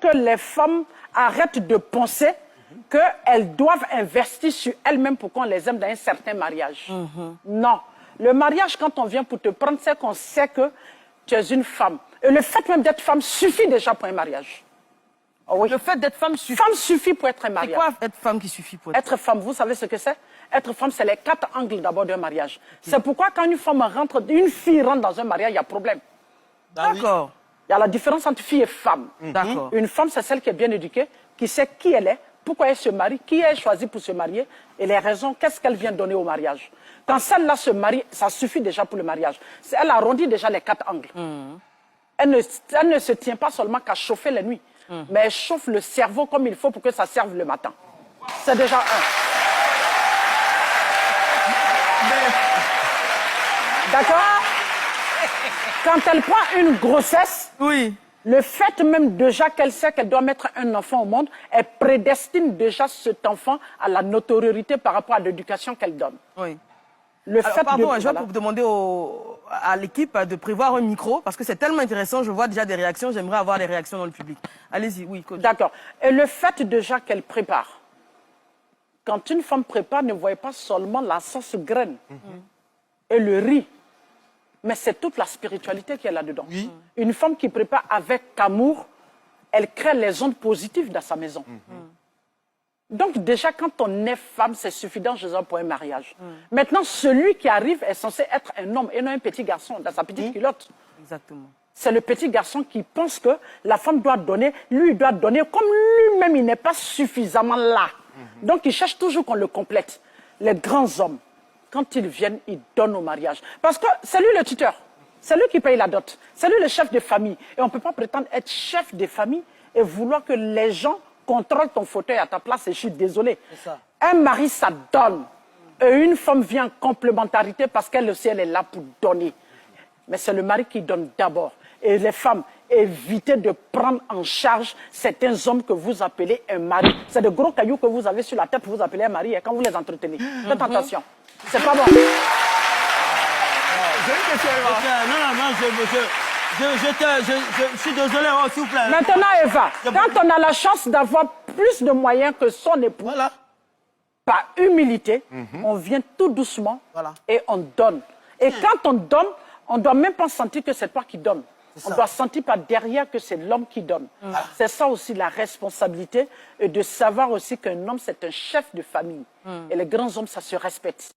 que les femmes arrêtent de penser qu'elles doivent investir sur elles-mêmes pour qu'on les aime dans un certain mariage. Non. Le mariage, quand on vient pour te prendre, c'est qu'on sait que tu es une femme. Et le fait même d'être femme suffit déjà pour un mariage. Oh oui. Le fait d'être femme suffit. Femme suffit pour être un mariage. C'est quoi être femme qui suffit pour être femme, vous savez ce que c'est? Être femme, c'est les 4 angles d'abord d'un mariage. C'est pourquoi quand une fille rentre dans un mariage, il y a problème. D'accord. Il y a la différence entre fille et femme. D'accord. Une femme, c'est celle qui est bien éduquée, qui sait qui elle est, pourquoi elle se marie, qui elle choisit pour se marier, et les raisons, qu'est-ce qu'elle vient donner au mariage. Quand celle-là se marie, ça suffit déjà pour le mariage. Elle arrondit déjà les 4 angles. Elle ne se tient pas seulement qu'à chauffer les nuits, mais elle chauffe le cerveau comme il faut pour que ça serve le matin. C'est déjà un. D'accord? Quand elle prend une grossesse, le fait même déjà qu'elle sait qu'elle doit mettre un enfant au monde, elle prédestine déjà cet enfant à la notoriété par rapport à l'éducation qu'elle donne. Oui. Le Alors, fait pardon, de, je vais vous demander à l'équipe de prévoir un micro, parce que c'est tellement intéressant, je vois déjà des réactions, j'aimerais avoir des réactions dans le public. Allez-y, oui, coach. D'accord. Et le fait déjà qu'elle prépare. Quand une femme prépare, ne voyez pas seulement la sauce graine et le riz, mais c'est toute la spiritualité qui est là-dedans. Une femme qui prépare avec amour, elle crée les ondes positives dans sa maison. Donc déjà, quand on est femme, c'est suffisant pour un mariage. Maintenant, celui qui arrive est censé être un homme et non un petit garçon dans sa petite culotte. Exactement. C'est le petit garçon qui pense que la femme doit donner, lui doit donner, comme lui-même il n'est pas suffisamment là. Donc il cherche toujours qu'on le complète. Les grands hommes, quand ils viennent, ils donnent au mariage. Parce que c'est lui le tuteur, c'est lui qui paye la dot, c'est lui le chef de famille. Et on ne peut pas prétendre être chef de famille et vouloir que les gens contrôlent ton fauteuil à ta place. Et je suis désolé. Un mari, ça donne. Et une femme vient en complémentarité parce qu'elle aussi, elle est là pour donner. Mais c'est le mari qui donne d'abord. Et les femmes, évitez de prendre en charge certains hommes que vous appelez un mari. C'est de gros cailloux que vous avez sur la tête que vous appelez un mari et quand vous les entretenez. Faites attention. C'est pas bon. J'ai une question, Eva. Je suis désolé, s'il vous plaît. Maintenant, Eva, quand on a la chance d'avoir plus de moyens que son époux, par humilité, on vient tout doucement et on donne. Et quand on donne, on ne doit même pas sentir que c'est toi qui donnes. On doit sentir par derrière que c'est l'homme qui donne. C'est ça aussi la responsabilité et de savoir aussi qu'un homme, c'est un chef de famille. Et les grands hommes, ça se respecte.